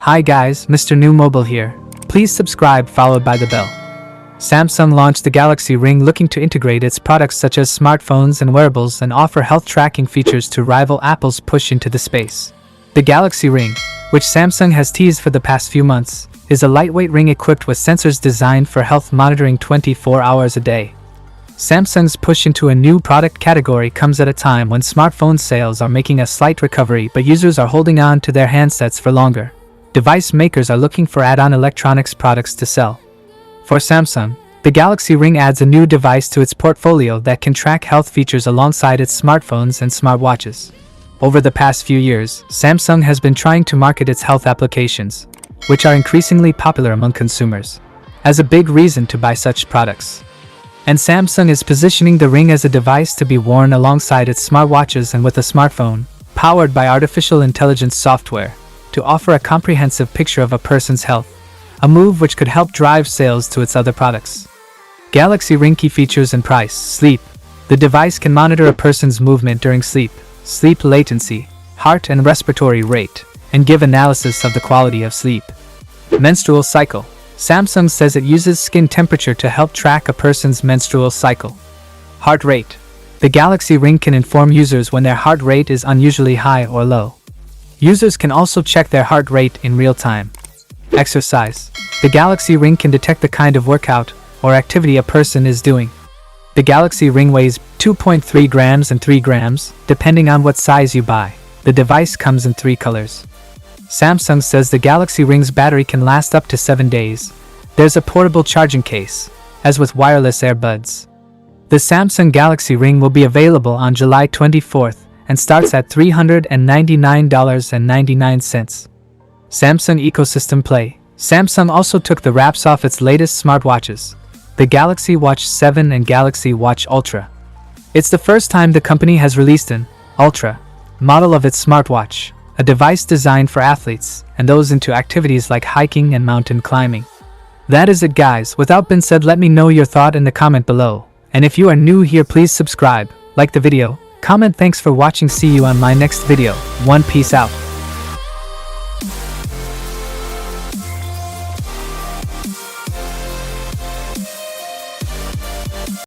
Hi guys, Mrnewmobile here. Please subscribe followed by the bell. Samsung launched the Galaxy Ring looking to integrate its products such as smartphones and wearables and offer health tracking features to rival Apple's push into the space. The Galaxy Ring, which Samsung has teased for the past few months, is a lightweight ring equipped with sensors designed for health monitoring 24 hours a day. Samsung's push into a new product category comes at a time when smartphone sales are making a slight recovery but users are holding on to their handsets for longer. Device makers are looking for add-on electronics products to sell. For Samsung, the Galaxy Ring adds a new device to its portfolio that can track health features alongside its smartphones and smartwatches. Over the past few years, Samsung has been trying to market its health applications, which are increasingly popular among consumers, as a big reason to buy such products. And Samsung is positioning the Ring as a device to be worn alongside its smartwatches and with a smartphone, powered by artificial intelligence software, to offer a comprehensive picture of a person's health, a move which could help drive sales to its other products. Galaxy Ring key features and price. Sleep. The device can monitor a person's movement during sleep, sleep latency, heart and respiratory rate, and give analysis of the quality of sleep. Menstrual cycle. Samsung says it uses skin temperature to help track a person's menstrual cycle. Heart rate. The Galaxy Ring can inform users when their heart rate is unusually high or low. Users can also check their heart rate in real time. Exercise. The Galaxy Ring can detect the kind of workout or activity a person is doing. The Galaxy Ring weighs 2.3 grams and 3 grams, depending on what size you buy. The device comes in 3 colors. Samsung says the Galaxy Ring's battery can last up to 7 days. There's a portable charging case, as with wireless earbuds. The Samsung Galaxy Ring will be available on July 24th and starts at $399.99. Samsung Ecosystem Play. Samsung also took the wraps off its latest smartwatches, the Galaxy Watch 7 and Galaxy Watch Ultra. It's the first time the company has released an Ultra model of its smartwatch, a device designed for athletes and those into activities like hiking and mountain climbing. That is it guys. Without being said, let me know your thought in the comment below. And if you are new here, please subscribe, like the video, comment. Thanks for watching. See you on my next video. Peace out.